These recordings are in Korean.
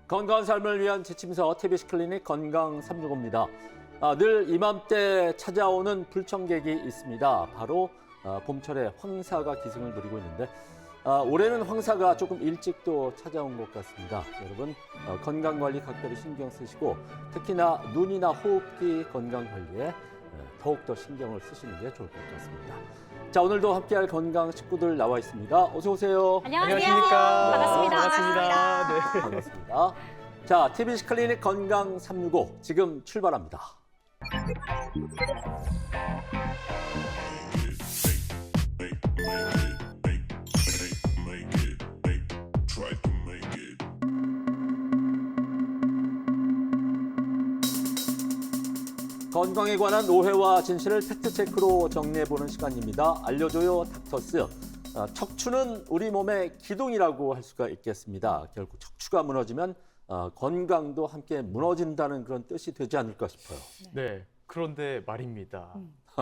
건강한 삶을 위한 지침서 TBC 클리닉 건강 365입니다. 늘 이맘때 찾아오는 불청객이 있습니다. 바로 봄철에 황사가 기승을 부리고 있는데 올해는 황사가 조금 일찍 또 찾아온 것 같습니다. 여러분 건강관리 각별히 신경 쓰시고 특히나 눈이나 호흡기 건강관리에 더욱더 신경을 쓰시는 게 좋을 것 같습니다. 자, 오늘도 함께할 건강 식구들 나와 있습니다. 어서 오세요. 안녕하십니까. 반갑습니다. 네. 반갑습니다. 자, TBC 클리닉 건강 365 지금 출발합니다. 건강에 관한 오해와 진실을 팩트체크로 정리해보는 시간입니다. 알려줘요 닥터스. 척추는 우리 몸의 기둥이라고 할 수가 있겠습니다. 결국 척추가 무너지면 건강도 함께 무너진다는 그런 뜻이 되지 않을까 싶어요. 네, 그런데 말입니다.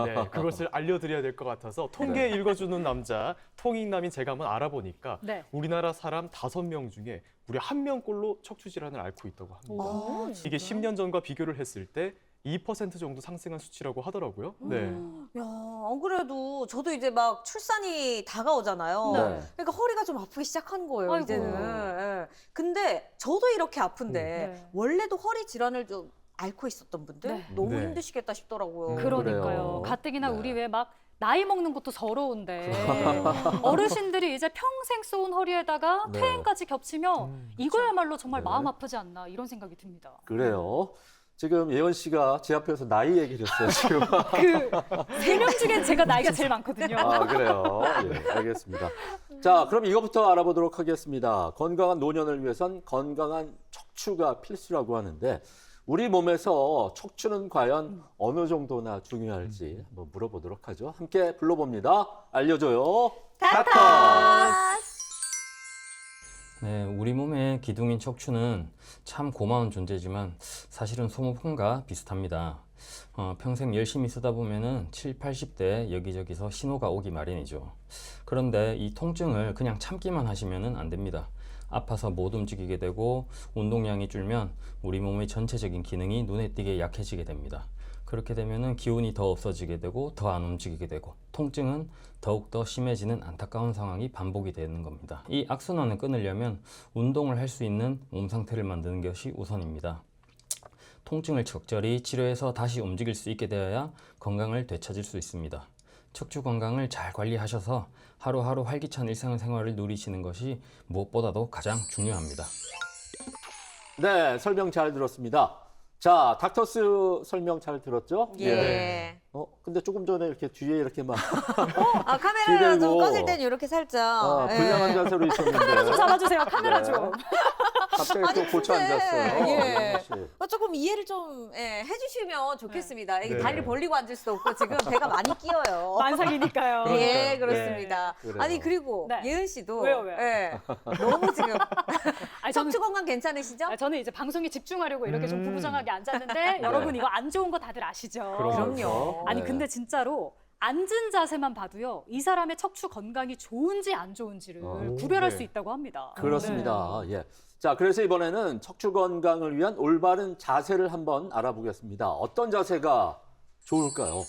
네, 그것을 알려드려야 될 것 같아서 통계 읽어주는 남자, 통익남인 제가 한번 알아보니까 우리나라 사람 5명 중에 무려 1명꼴로 척추 질환을 앓고 있다고 합니다. 이게 10년 전과 비교를 했을 때 2% 정도 상승한 수치라고 하더라고요. 네. 야, 안 그래도 저도 이제 막 출산이 다가오잖아요. 네. 그러니까 허리가 좀 아프기 시작한 거예요, 아이고. 이제는. 예. 근데 저도 이렇게 아픈데 네. 원래도 허리 질환을 좀 앓고 있었던 분들 네. 너무 네. 힘드시겠다 싶더라고요. 그래요. 그러니까요. 가뜩이나 네. 우리 왜 막 나이 먹는 것도 서러운데 어르신들이 이제 평생 쏘은 허리에다가 네. 폐행까지 겹치면 이거야말로 정말 네. 마음 아프지 않나 이런 생각이 듭니다. 그래요. 지금 예원 씨가 제 앞에서 나이 얘기를 했어요, 지금. 그 3명 중엔 제가 나이가 제일 많거든요. 그래요. 예, 알겠습니다. 자, 그럼 이것부터 알아보도록 하겠습니다. 건강한 노년을 위해선 건강한 척추가 필수라고 하는데 우리 몸에서 척추는 과연 어느 정도나 중요할지 한번 물어보도록 하죠. 함께 불러봅니다. 알려줘요. 네, 우리 몸의 기둥인 척추는 참 고마운 존재지만 사실은 소모품과 비슷합니다. 평생 열심히 쓰다 보면은 7, 80대 여기저기서 신호가 오기 마련이죠. 그런데 이 통증을 그냥 참기만 하시면은 안 됩니다. 아파서 못 움직이게 되고 운동량이 줄면 우리 몸의 전체적인 기능이 눈에 띄게 약해지게 됩니다. 그렇게 되면은 기운이 더 없어지게 되고 더 안 움직이게 되고 통증은 더욱더 심해지는 안타까운 상황이 반복이 되는 겁니다. 이 악순환을 끊으려면 운동을 할 수 있는 몸 상태를 만드는 것이 우선입니다. 통증을 적절히 치료해서 다시 움직일 수 있게 되어야 건강을 되찾을 수 있습니다. 척추 건강을 잘 관리하셔서 하루하루 활기찬 일상생활을 누리시는 것이 무엇보다도 가장 중요합니다. 네, 설명 잘 들었습니다. 자, 닥터스 설명 잘 들었죠? 예. 근데 조금 전에 이렇게 뒤에 이렇게 막 카메라가 좀 기대고. 꺼질 땐 이렇게 살짝. 예. 불량한 자세로 있었는데. 좀 잡아주세요. 카메라 좀. 갑자기 또 아니, 고쳐 근데, 앉았어요. 예. 예원 씨. 조금 이해를 좀 해주시면 좋겠습니다. 이게 네. 다리를 벌리고 앉을 수도 없고 지금 배가 많이 끼어요. 만삭이니까요. 예, 그러니까요. 그렇습니다. 그래요. 아니 그리고 네. 예은 씨도 왜요? 예, 너무 지금 아니, 저는, 척추 건강 괜찮으시죠? 저는 이제 방송에 집중하려고 이렇게 좀 부부정하게 앉았는데 여러분 이거 안 좋은 거 다들 아시죠? 그럼요. 아니 네. 근데 진짜로 앉은 자세만 봐도요 이 사람의 척추 건강이 좋은지 안 좋은지를 구별할 네. 수 있다고 합니다. 그렇습니다. 예. 자, 그래서 이번에는 척추 건강을 위한 올바른 자세를 한번 알아보겠습니다. 어떤 자세가 좋을까요?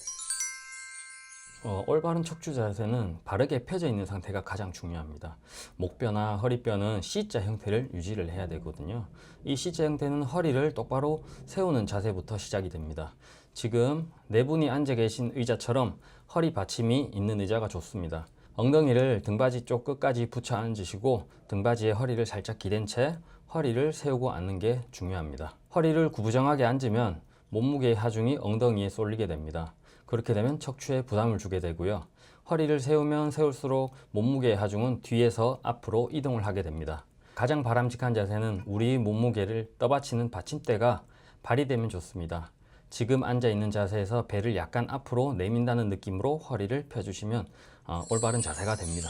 올바른 척추 자세는 바르게 펴져 있는 상태가 가장 중요합니다. 목뼈나 허리뼈는 C자 형태를 유지를 해야 되거든요. 이 C자 형태는 허리를 똑바로 세우는 자세부터 시작이 됩니다. 지금 네 분이 앉아 계신 의자처럼 허리 받침이 있는 의자가 좋습니다. 엉덩이를 등받이 쪽 끝까지 붙여 앉으시고 등받이에 허리를 살짝 기댄 채 허리를 세우고 앉는 게 중요합니다. 허리를 구부정하게 앉으면 몸무게의 하중이 엉덩이에 쏠리게 됩니다. 그렇게 되면 척추에 부담을 주게 되고요. 허리를 세우면 세울수록 몸무게의 하중은 뒤에서 앞으로 이동을 하게 됩니다. 가장 바람직한 자세는 우리 몸무게를 떠받치는 받침대가 발휘되면 좋습니다. 지금 앉아있는 자세에서 배를 약간 앞으로 내민다는 느낌으로 허리를 펴주시면 올바른 자세가 됩니다.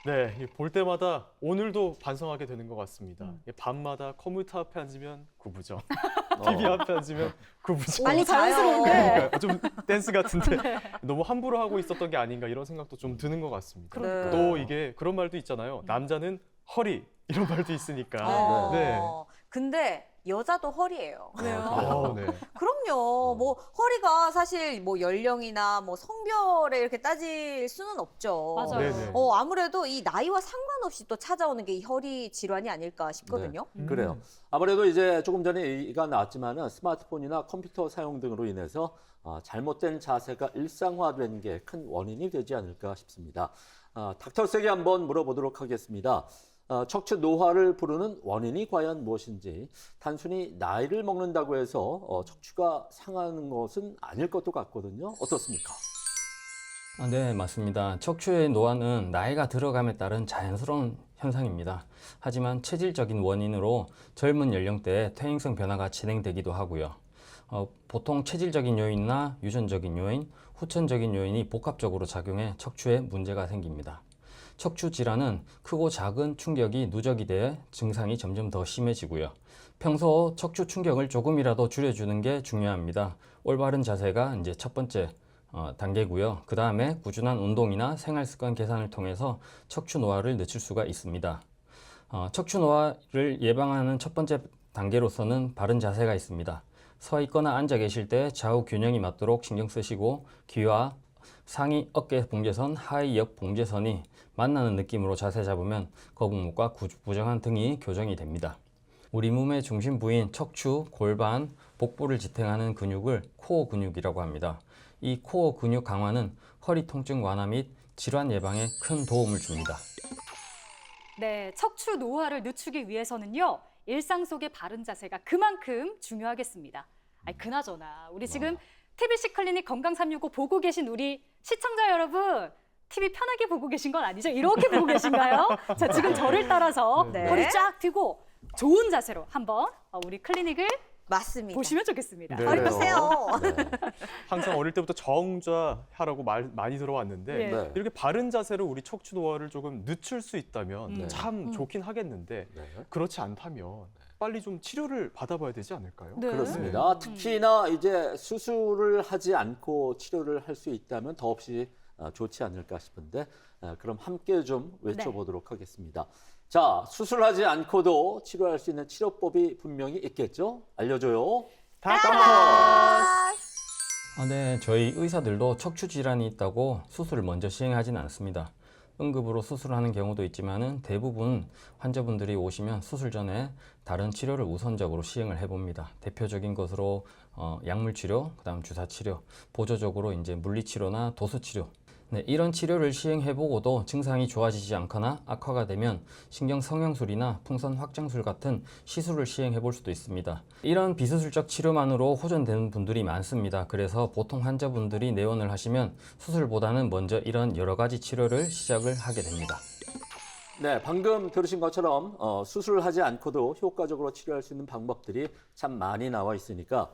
네, 볼 때마다 오늘도 반성하게 되는 것 같습니다. 밤마다 컴퓨터 앞에 앉으면 구부정, TV 앞에 앉으면 구부정. 빨리 자연스러운데. 그러니까요. 좀 댄스 같은데 너무 함부로 하고 있었던 게 아닌가 이런 생각도 좀 드는 것 같습니다. 그러니까요. 또 이게 그런 말도 있잖아요. 남자는 허리 이런 말도 있으니까. 어. 네. 근데 여자도 허리예요. 아, 네. 그럼요. 뭐 허리가 사실 뭐 연령이나 뭐 성별에 이렇게 따질 수는 없죠. 맞아요. 네네. 아무래도 이 나이와 상관없이 또 찾아오는 게 이 허리 질환이 아닐까 싶거든요. 그래요. 아무래도 이제 조금 전에 얘기가 나왔지만은 스마트폰이나 컴퓨터 사용 등으로 인해서 잘못된 자세가 일상화된 게 큰 원인이 되지 않을까 싶습니다. 닥터스에게 한번 물어보도록 하겠습니다. 척추 노화를 부르는 원인이 과연 무엇인지, 단순히 나이를 먹는다고 해서 척추가 상하는 것은 아닐 것도 같거든요. 어떻습니까? 네, 맞습니다. 척추의 노화는 나이가 들어감에 따른 자연스러운 현상입니다. 하지만 체질적인 원인으로 젊은 연령대에 퇴행성 변화가 진행되기도 하고요. 보통 체질적인 요인이나 유전적인 요인, 후천적인 요인이 복합적으로 작용해 척추에 문제가 생깁니다. 척추 질환은 크고 작은 충격이 누적이 돼 증상이 점점 더 심해지고요. 평소 척추 충격을 조금이라도 줄여주는 게 중요합니다. 올바른 자세가 이제 첫 번째 단계고요. 그 다음에 꾸준한 운동이나 생활습관 개선을 통해서 척추 노화를 늦출 수가 있습니다. 척추 노화를 예방하는 첫 번째 단계로서는 바른 자세가 있습니다. 서 있거나 앉아 계실 때 좌우 균형이 맞도록 신경 쓰시고 귀와 상위 어깨 봉제선, 하위 옆 봉제선이 만나는 느낌으로 자세 잡으면 거북목과 부정한 등이 교정이 됩니다. 우리 몸의 중심 부인 척추, 골반, 복부를 지탱하는 근육을 코어 근육이라고 합니다. 이 코어 근육 강화는 허리 통증 완화 및 질환 예방에 큰 도움을 줍니다. 네, 척추 노화를 늦추기 위해서는요. 일상 속의 바른 자세가 그만큼 중요하겠습니다. 그나저나 우리 지금 TBC 클리닉 건강 365 보고 계신 우리 시청자 여러분, TV 편하게 보고 계신 건 아니죠? 이렇게 보고 계신가요? 자, 지금 저를 따라서 네. 허리 쫙 펴고 좋은 자세로 한번 우리 클리닉을 맞습니다. 보시면 좋겠습니다. 네. 허리 펴세요. 네. 항상 어릴 때부터 정좌하라고 말 많이 들어왔는데 네. 네. 이렇게 바른 자세로 우리 척추 노화를 조금 늦출 수 있다면 네. 참 좋긴 하겠는데 네. 그렇지 않다면 빨리 좀 치료를 받아봐야 되지 않을까요? 네. 그렇습니다. 특히나 이제 수술을 하지 않고 치료를 할 수 있다면 더없이 좋지 않을까 싶은데 그럼 함께 좀 외쳐보도록 하겠습니다. 자, 수술하지 않고도 치료할 수 있는 치료법이 분명히 있겠죠? 알려줘요. 네, 저희 의사들도 척추 질환이 있다고 수술을 먼저 시행하지는 않습니다. 응급으로 수술하는 경우도 있지만은 대부분 환자분들이 오시면 수술 전에 다른 치료를 우선적으로 시행을 해봅니다. 대표적인 것으로 약물 치료, 그다음 주사 치료, 보조적으로 이제 물리 치료나 도수 치료. 네, 이런 치료를 시행해보고도 증상이 좋아지지 않거나 악화가 되면 신경 성형술이나 풍선 확장술 같은 시술을 시행해볼 수도 있습니다. 이런 비수술적 치료만으로 호전되는 분들이 많습니다. 그래서 보통 환자분들이 내원을 하시면 수술보다는 먼저 이런 여러 가지 치료를 시작을 하게 됩니다. 네, 방금 들으신 것처럼 수술을 하지 않고도 효과적으로 치료할 수 있는 방법들이 참 많이 나와 있으니까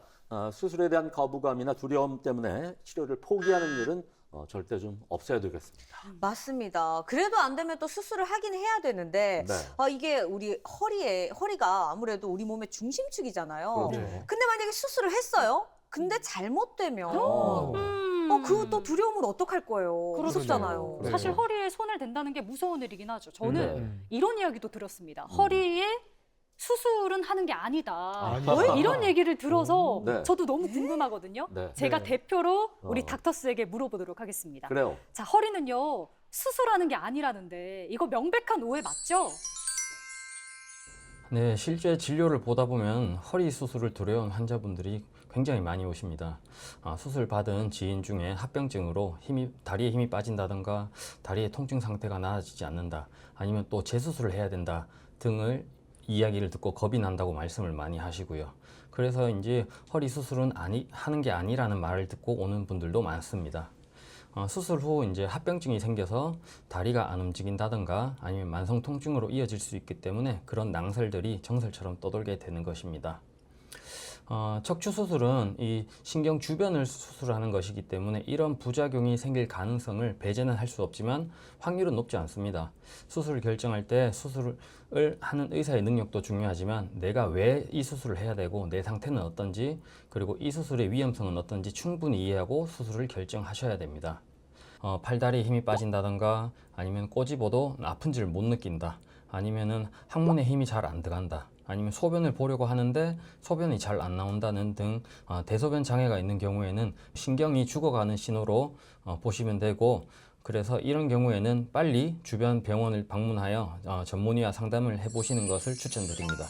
수술에 대한 거부감이나 두려움 때문에 치료를 포기하는 일은 절대 좀 없어야 되겠습니다. 맞습니다. 그래도 안 되면 또 수술을 하긴 해야 되는데 네. 이게 우리 허리가 아무래도 우리 몸의 중심축이잖아요. 그렇죠. 근데 만약에 수술을 했어요? 근데 잘못되면 음. 그거 또 두려움을 어떡할 거예요. 그렇죠. 무섭잖아요. 네. 사실 허리에 손을 댄다는 게 무서운 일이긴 하죠. 저는 네. 이런 이야기도 들었습니다. 허리에 수술은 하는 게 아니다. 아니다. 이런 얘기를 들어서 네. 저도 너무 궁금하거든요. 네. 제가 네. 대표로 우리 어. 닥터스에게 물어보도록 하겠습니다. 그래요. 자, 허리는요, 수술하는 게 아니라는데 이거 명백한 오해 맞죠? 네, 실제 진료를 보다 보면 허리 수술을 두려운 환자분들이 굉장히 많이 오십니다. 수술 받은 지인 중에 합병증으로 다리에 힘이 빠진다든가 다리의 통증 상태가 나아지지 않는다, 아니면 또 재수술을 해야 된다 등을 이야기를 듣고 겁이 난다고 말씀을 많이 하시고요. 그래서 이제 허리 수술은 하는 게 아니라는 말을 듣고 오는 분들도 많습니다. 수술 후 이제 합병증이 생겨서 다리가 안 움직인다든가 아니면 만성 통증으로 이어질 수 있기 때문에 그런 낭설들이 정설처럼 떠돌게 되는 것입니다. 척추 수술은 이 신경 주변을 수술하는 것이기 때문에 이런 부작용이 생길 가능성을 배제는 할 수 없지만 확률은 높지 않습니다. 수술을 결정할 때 수술을 하는 의사의 능력도 중요하지만 내가 왜 이 수술을 해야 되고 내 상태는 어떤지, 그리고 이 수술의 위험성은 어떤지 충분히 이해하고 수술을 결정하셔야 됩니다. 팔다리에 힘이 빠진다던가 아니면 꼬집어도 아픈 줄 못 느낀다, 아니면은 항문에 힘이 잘 안 들어간다. 아니면 소변을 보려고 하는데 소변이 잘 안 나온다는 등 대소변 장애가 있는 경우에는 신경이 죽어가는 신호로 보시면 되고, 그래서 이런 경우에는 빨리 주변 병원을 방문하여 전문의와 상담을 해보시는 것을 추천드립니다.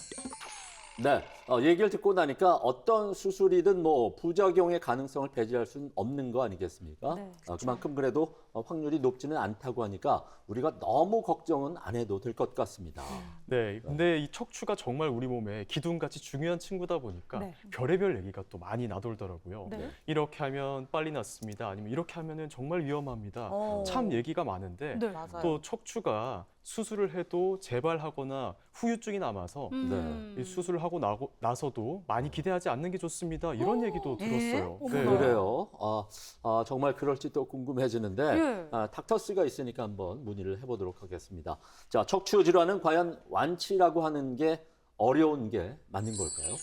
네, 얘기를 듣고 나니까 어떤 수술이든 뭐 부작용의 가능성을 배제할 수는 없는 거 아니겠습니까? 네, 그만큼 그래도 확률이 높지는 않다고 하니까 우리가 너무 걱정은 안 해도 될 것 같습니다. 네, 근데 이 척추가 정말 우리 몸에 기둥같이 중요한 친구다 보니까 네. 별의별 얘기가 또 많이 나돌더라고요. 네. 이렇게 하면 빨리 낫습니다. 아니면 이렇게 하면은 정말 위험합니다. 어. 참 얘기가 많은데 네. 맞아요. 또 척추가 수술을 해도 재발하거나 후유증이 남아서 이 수술을 하고 나서도 많이 기대하지 않는 게 좋습니다. 이런 얘기도 들었어요. 네. 그래요. 정말 그럴지 또 궁금해지는데 예. 닥터스가 있으니까 한번 문의를 해보도록 하겠습니다. 자, 척추 질환은 과연 완치라고 하는 게 어려운 게 맞는 걸까요?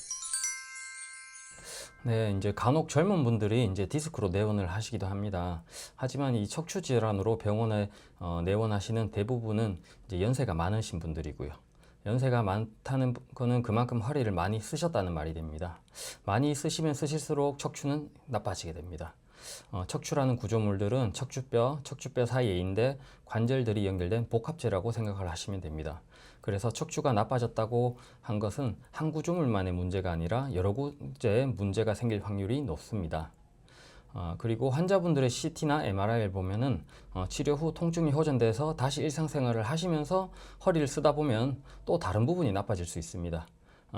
네, 이제 간혹 젊은 분들이 이제 디스크로 내원을 하시기도 합니다. 하지만 이 척추 질환으로 병원에 내원하시는 대부분은 이제 연세가 많으신 분들이고요. 연세가 많다는 거는 그만큼 허리를 많이 쓰셨다는 말이 됩니다. 많이 쓰시면 쓰실수록 척추는 나빠지게 됩니다. 척추라는 구조물들은 척추뼈 사이에 있는데 관절들이 연결된 복합체라고 생각을 하시면 됩니다. 그래서 척추가 나빠졌다고 한 것은 한 구조물만의 문제가 아니라 여러 구조의 문제가 생길 확률이 높습니다. 그리고 환자분들의 CT나 MRI를 보면은 치료 후 통증이 호전돼서 다시 일상생활을 하시면서 허리를 쓰다 보면 또 다른 부분이 나빠질 수 있습니다.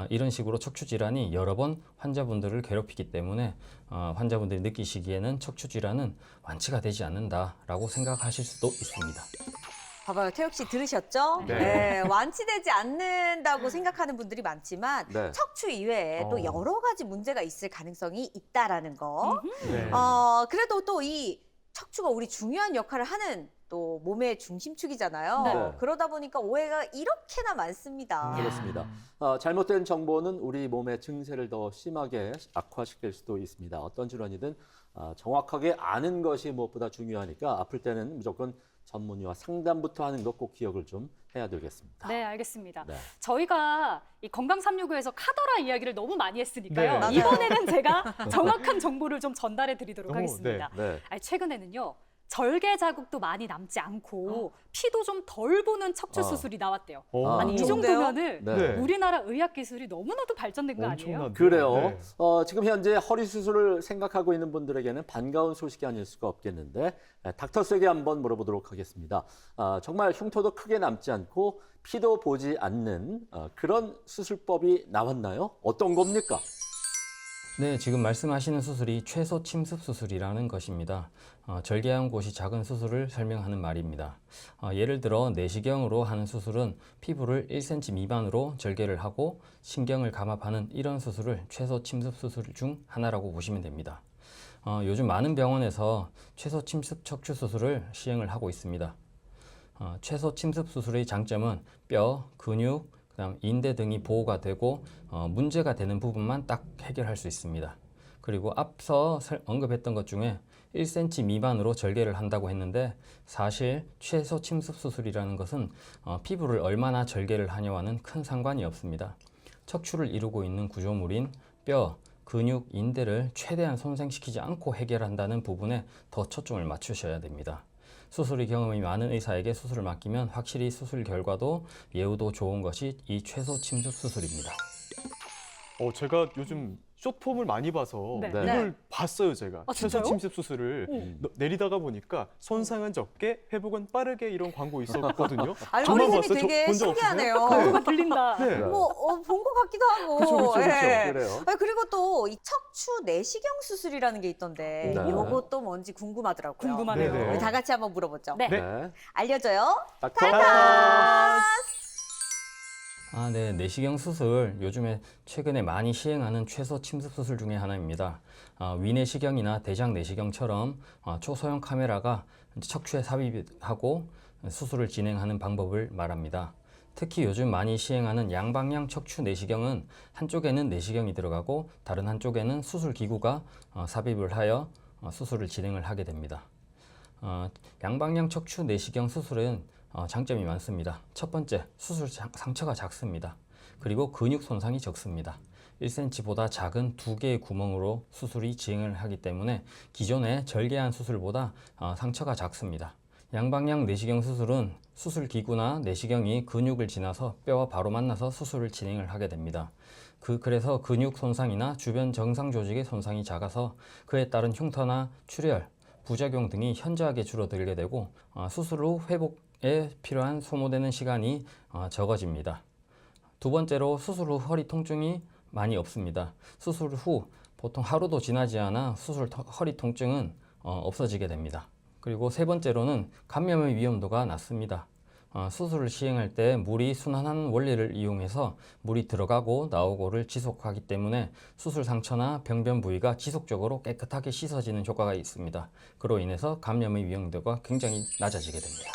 이런 식으로 척추 질환이 여러 번 환자분들을 괴롭히기 때문에 환자분들이 느끼시기에는 척추 질환은 완치가 되지 않는다라고 생각하실 수도 있습니다. 봐봐요, 태욱 씨 들으셨죠? 네. 네, 완치되지 않는다고 생각하는 분들이 많지만 네. 척추 이외에 또 여러 가지 문제가 있을 가능성이 있다라는 거. 네. 그래도 또 이 척추가 우리 중요한 역할을 하는 또 몸의 중심축이잖아요. 네. 그러다 보니까 오해가 이렇게나 많습니다. 그렇습니다. 잘못된 정보는 우리 몸의 증세를 더 심하게 악화시킬 수도 있습니다. 어떤 질환이든 정확하게 아는 것이 무엇보다 중요하니까 아플 때는 무조건 전문의와 상담부터 하는 거 꼭 기억을 좀 해야 되겠습니다. 네, 알겠습니다. 네. 저희가 이 건강 365에서 카더라 이야기를 너무 많이 했으니까요. 네. 맞아요. 이번에는 제가 정확한 정보를 좀 전달해 드리도록 오, 하겠습니다. 네. 아니, 최근에는요. 절개 자국도 많이 남지 않고 피도 좀 덜 보는 척추 수술이 나왔대요. 아니, 이 좋은데요? 정도면은 네. 네. 우리나라 의학 기술이 너무나도 발전된 거 아니에요? 엄청난데요? 그래요. 네. 지금 현재 허리 수술을 생각하고 있는 분들에게는 반가운 소식이 아닐 수가 없겠는데 닥터스에게 한번 물어보도록 하겠습니다. 정말 흉터도 크게 남지 않고 피도 보지 않는 그런 수술법이 나왔나요? 어떤 겁니까? 네, 지금 말씀하시는 수술이 최소 침습 수술이라는 것입니다. 절개한 곳이 작은 수술을 설명하는 말입니다. 예를 들어 내시경으로 하는 수술은 피부를 1cm 미만으로 절개를 하고 신경을 감압하는 이런 수술을 최소 침습 수술 중 하나라고 보시면 됩니다. 요즘 많은 병원에서 최소 침습 척추 수술을 시행을 하고 있습니다. 최소 침습 수술의 장점은 뼈, 근육, 그다음 인대 등이 보호가 되고 문제가 되는 부분만 딱 해결할 수 있습니다. 그리고 앞서 언급했던 것 중에 1cm 미만으로 절개를 한다고 했는데 사실 최소 침습 수술이라는 것은 피부를 얼마나 절개를 하냐와는 큰 상관이 없습니다. 척추를 이루고 있는 구조물인 뼈, 근육, 인대를 최대한 손상시키지 않고 해결한다는 부분에 더 초점을 맞추셔야 됩니다. 수술의 경험이 많은 의사에게 수술을 맡기면 확실히 수술 결과도 예후도 좋은 것이 이 최소 침습 수술입니다. 제가 요즘 숏폼을 많이 봐서 네. 이걸 봤어요, 제가. 아, 최소 진짜요? 침습 수술을 내리다가 보니까 손상은 적게, 회복은 빠르게 이런 광고 있었거든요. 알고리즘이 되게 본적 신기하네요. 없으세요? 뭐가 들린다. 네. 본 것 같기도 하고. 그쵸. 예. 그래요. 그리고 또 이 척추 내시경 수술이라는 게 있던데 네. 이것도 뭔지 궁금하더라고요. 궁금하네요. 네네. 우리 다 같이 한번 물어보죠. 네. 네. 알려줘요. 네, 내시경 수술 요즘에 최근에 많이 시행하는 최소 침습 수술 중에 하나입니다. 위내시경이나 대장 내시경처럼 초소형 카메라가 척추에 삽입하고 수술을 진행하는 방법을 말합니다. 특히 요즘 많이 시행하는 양방향 척추 내시경은 한쪽에는 내시경이 들어가고 다른 한쪽에는 수술 기구가 삽입을 하여 수술을 진행을 하게 됩니다. 양방향 척추 내시경 수술은 장점이 많습니다. 첫 번째, 수술 상처가 작습니다. 그리고 근육 손상이 적습니다. 1cm보다 작은 2개의 구멍으로 수술이 진행을 하기 때문에 기존의 절개한 수술보다 상처가 작습니다. 양방향 내시경 수술은 수술 기구나 내시경이 근육을 지나서 뼈와 바로 만나서 수술을 진행을 하게 됩니다. 그래서 근육 손상이나 주변 정상 조직의 손상이 작아서 그에 따른 흉터나 출혈, 부작용 등이 현저하게 줄어들게 되고 수술 후 회복에 필요한 소모되는 시간이 적어집니다. 두 번째로 수술 후 허리 통증이 많이 없습니다. 수술 후 보통 하루도 지나지 않아 허리 통증은 없어지게 됩니다. 그리고 세 번째로는 감염의 위험도가 낮습니다. 수술을 시행할 때 물이 순환하는 원리를 이용해서 물이 들어가고 나오고를 지속하기 때문에 수술 상처나 병변 부위가 지속적으로 깨끗하게 씻어지는 효과가 있습니다. 그로 인해서 감염의 위험도가 굉장히 낮아지게 됩니다.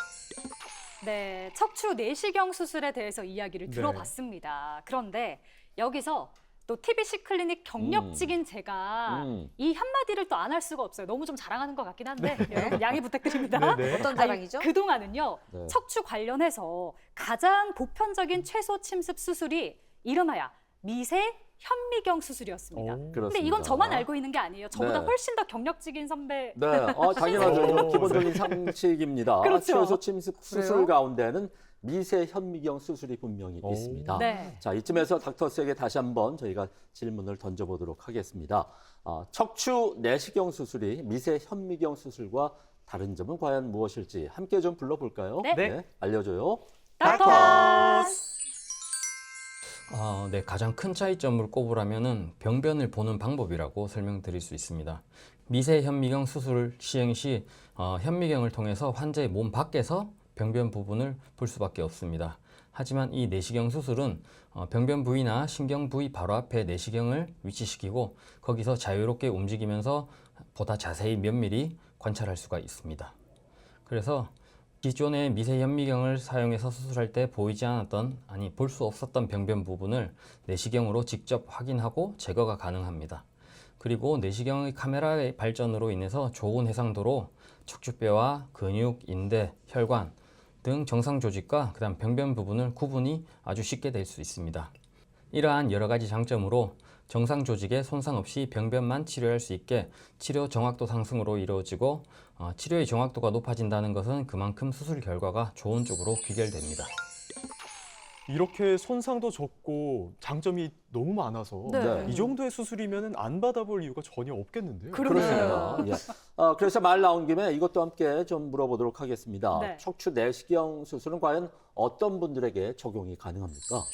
네, 척추 내시경 수술에 대해서 이야기를 네. 들어봤습니다. 그런데 여기서 또 TBC 클리닉 경력직인 제가 이 한마디를 또 안 할 수가 없어요. 너무 좀 자랑하는 것 같긴 한데 여러분 양해 부탁드립니다. 네, 네. 어떤 자랑이죠? 그동안은요. 네. 척추 관련해서 가장 보편적인 최소 침습 수술이 이름하여 미세 현미경 수술이었습니다. 오. 근데 이건 저만 알고 있는 게 아니에요. 저보다 네. 훨씬 더 경력직인 선배. 네, 당연하죠. 이건 기본적인 상식입니다. 그렇죠. 최소 침습 수술 그래요? 가운데는 미세 현미경 수술이 분명히 오. 있습니다. 네. 자, 이쯤에서 닥터스에게 다시 한번 저희가 질문을 던져보도록 하겠습니다. 척추 내시경 수술이 미세 현미경 수술과 다른 점은 과연 무엇일지 함께 좀 불러볼까요? 네. 알려줘요. 닥터스! 네, 가장 큰 차이점을 꼽으라면은 병변을 보는 방법이라고 설명드릴 수 있습니다. 미세 현미경 수술 시행 시 현미경을 통해서 환자의 몸 밖에서 병변 부분을 볼 수밖에 없습니다. 하지만 이 내시경 수술은 병변 부위나 신경 부위 바로 앞에 내시경을 위치시키고 거기서 자유롭게 움직이면서 보다 자세히 면밀히 관찰할 수가 있습니다. 그래서 기존의 미세 현미경을 사용해서 수술할 때 보이지 않았던, 볼 수 없었던 병변 부분을 내시경으로 직접 확인하고 제거가 가능합니다. 그리고 내시경의 카메라의 발전으로 인해서 좋은 해상도로 척추뼈와 근육, 인대, 혈관 등 정상 조직과 그다음 병변 부분을 구분이 아주 쉽게 될 수 있습니다. 이러한 여러 가지 장점으로 정상 조직에 손상 없이 병변만 치료할 수 있게 치료 정확도 상승으로 이루어지고 치료의 정확도가 높아진다는 것은 그만큼 수술 결과가 좋은 쪽으로 귀결됩니다. 이렇게 손상도 적고 장점이 너무 많아서 네. 이 정도의 수술이면 안 받아볼 이유가 전혀 없겠는데요. 그렇습니다. 예. 그래서 말 나온 김에 이것도 함께 좀 물어보도록 하겠습니다. 네. 척추 내시경 수술은 과연 어떤 분들에게 적용이 가능합니까?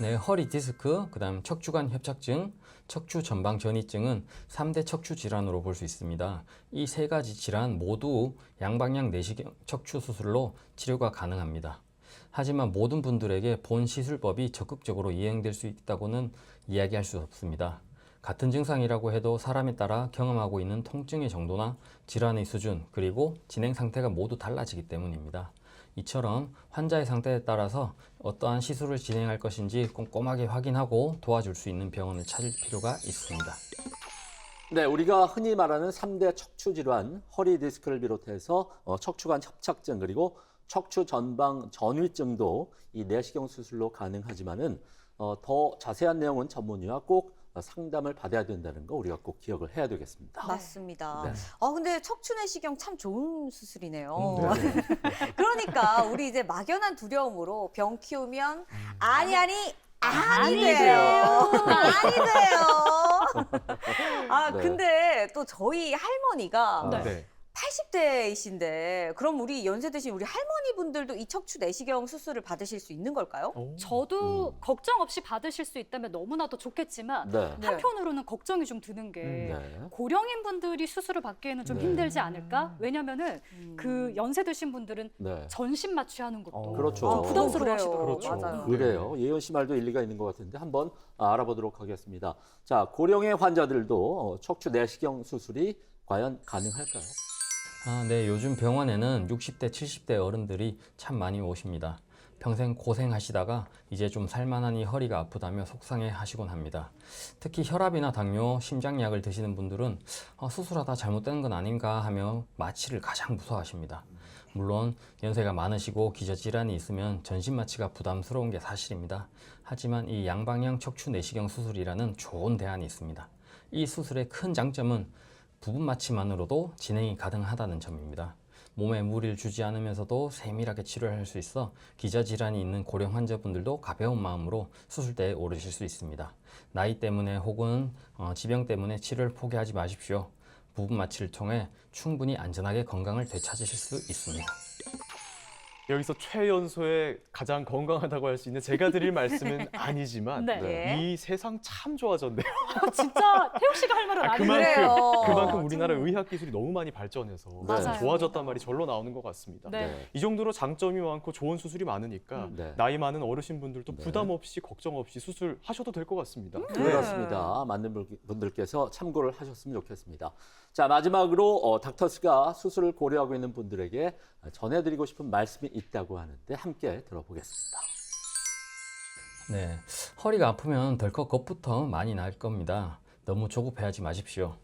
네, 허리 디스크, 그다음 척추관 협착증, 척추 전방 전이증은 3대 척추 질환으로 볼 수 있습니다. 이 세 가지 질환 모두 양방향 내시경 척추 수술로 치료가 가능합니다. 하지만 모든 분들에게 본 시술법이 적극적으로 이행될 수 있다고는 이야기할 수 없습니다. 같은 증상이라고 해도 사람에 따라 경험하고 있는 통증의 정도나 질환의 수준, 그리고 진행 상태가 모두 달라지기 때문입니다. 이처럼 환자의 상태에 따라서 어떠한 시술을 진행할 것인지 꼼꼼하게 확인하고 도와줄 수 있는 병원을 찾을 필요가 있습니다. 네, 우리가 흔히 말하는 3대 척추 질환, 허리 디스크를 비롯해서 척추관 협착증 그리고 척추 전방 전위증도 이 내시경 수술로 가능하지만은 더 자세한 내용은 전문의와 꼭 상담을 받아야 된다는 거 우리가 꼭 기억을 해야 되겠습니다. 맞습니다. 네. 근데 척추 내시경 참 좋은 수술이네요. 네. 그러니까 우리 이제 막연한 두려움으로 병 키우면 아니 돼요. 아니 돼요. 네. 근데 또 저희 할머니가 네. 80대이신데 그럼 우리 연세 드신 우리 할머니분들도 이 척추 내시경 수술을 받으실 수 있는 걸까요? 저도 걱정 없이 받으실 수 있다면 너무나도 좋겠지만 네. 한편으로는 걱정이 좀 드는 게 네. 고령인 분들이 수술을 받기에는 좀 네. 힘들지 않을까? 왜냐면은 그 연세 드신 분들은 네. 전신 마취하는 것도 그렇죠. 부담스러워하시더라고요. 그렇죠. 맞아요. 그래요. 예은 씨 말도 일리가 있는 것 같은데 한번 알아보도록 하겠습니다. 자, 고령의 환자들도 척추 내시경 수술이 과연 가능할까요? 네, 요즘 병원에는 60대, 70대 어른들이 참 많이 오십니다. 평생 고생하시다가 이제 좀 살만하니 허리가 아프다며 속상해 하시곤 합니다. 특히 혈압이나 당뇨, 심장약을 드시는 분들은 수술하다 잘못된 건 아닌가 하며 마취를 가장 무서워하십니다. 물론 연세가 많으시고 기저질환이 있으면 전신 마취가 부담스러운 게 사실입니다. 하지만 이 양방향 척추 내시경 수술이라는 좋은 대안이 있습니다. 이 수술의 큰 장점은 부분 마취만으로도 진행이 가능하다는 점입니다. 몸에 무리를 주지 않으면서도 세밀하게 치료를 할 수 있어 기저질환이 있는 고령 환자분들도 가벼운 마음으로 수술대에 오르실 수 있습니다. 나이 때문에 혹은 지병 때문에 치료를 포기하지 마십시오. 부분 마취를 통해 충분히 안전하게 건강을 되찾으실 수 있습니다. 여기서 최연소에 가장 건강하다고 할 수 있는 제가 드릴 말씀은 아니지만 네. 이 세상 참 좋아졌네요. 진짜 태욱 씨가 할 말은 아니에요. 그래요. 그만큼 우리나라 의학 기술이 너무 많이 발전해서 맞아요. 좋아졌단 말이 절로 나오는 것 같습니다. 네. 이 정도로 장점이 많고 좋은 수술이 많으니까 나이 많은 어르신분들도 부담 없이 걱정 없이 수술하셔도 될 것 같습니다. 그렇습니다. 많은 분들께서 참고를 하셨으면 좋겠습니다. 자, 마지막으로 닥터스가 수술을 고려하고 있는 분들에게 전해드리고 싶은 말씀이 있다고 하는데 함께 들어보겠습니다. 네, 허리가 아프면 덜컥 겁부터 많이 날 겁니다. 너무 조급해하지 마십시오.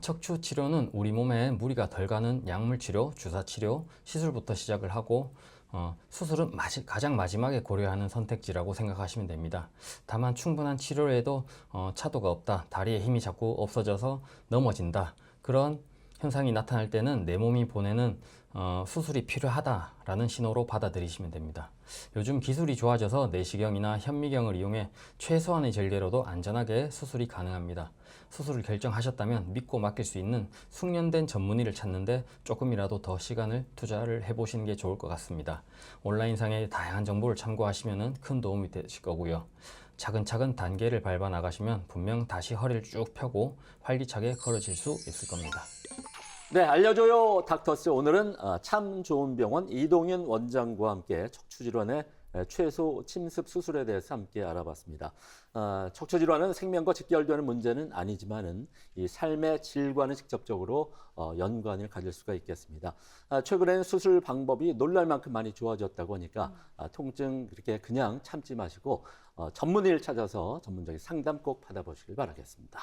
척추 치료는 우리 몸에 무리가 덜 가는 약물 치료, 주사 치료, 시술부터 시작을 하고 수술은 가장 마지막에 고려하는 선택지라고 생각하시면 됩니다. 다만 충분한 치료에도 차도가 없다, 다리에 힘이 자꾸 없어져서 넘어진다, 그런 현상이 나타날 때는 내 몸이 보내는 수술이 필요하다라는 신호로 받아들이시면 됩니다. 요즘 기술이 좋아져서 내시경이나 현미경을 이용해 최소한의 전례로도 안전하게 수술이 가능합니다. 수술을 결정하셨다면 믿고 맡길 수 있는 숙련된 전문의를 찾는데 조금이라도 더 시간을 투자를 해보시는 게 좋을 것 같습니다. 온라인상의 다양한 정보를 참고하시면 큰 도움이 되실 거고요. 차근차근 단계를 밟아 나가시면 분명 다시 허리를 쭉 펴고 활기차게 걸어질 수 있을 겁니다. 네, 알려줘요 닥터스. 오늘은 참 좋은 병원 이동윤 원장과 함께 척추질환의 최소 침습 수술에 대해서 함께 알아봤습니다. 척추질환은 생명과 직결되는 문제는 아니지만은 이 삶의 질과는 직접적으로 연관을 가질 수가 있겠습니다. 최근에는 수술 방법이 놀랄 만큼 많이 좋아졌다고 하니까 통증 그렇게 그냥 참지 마시고 전문의를 찾아서 전문적인 상담 꼭 받아보시길 바라겠습니다.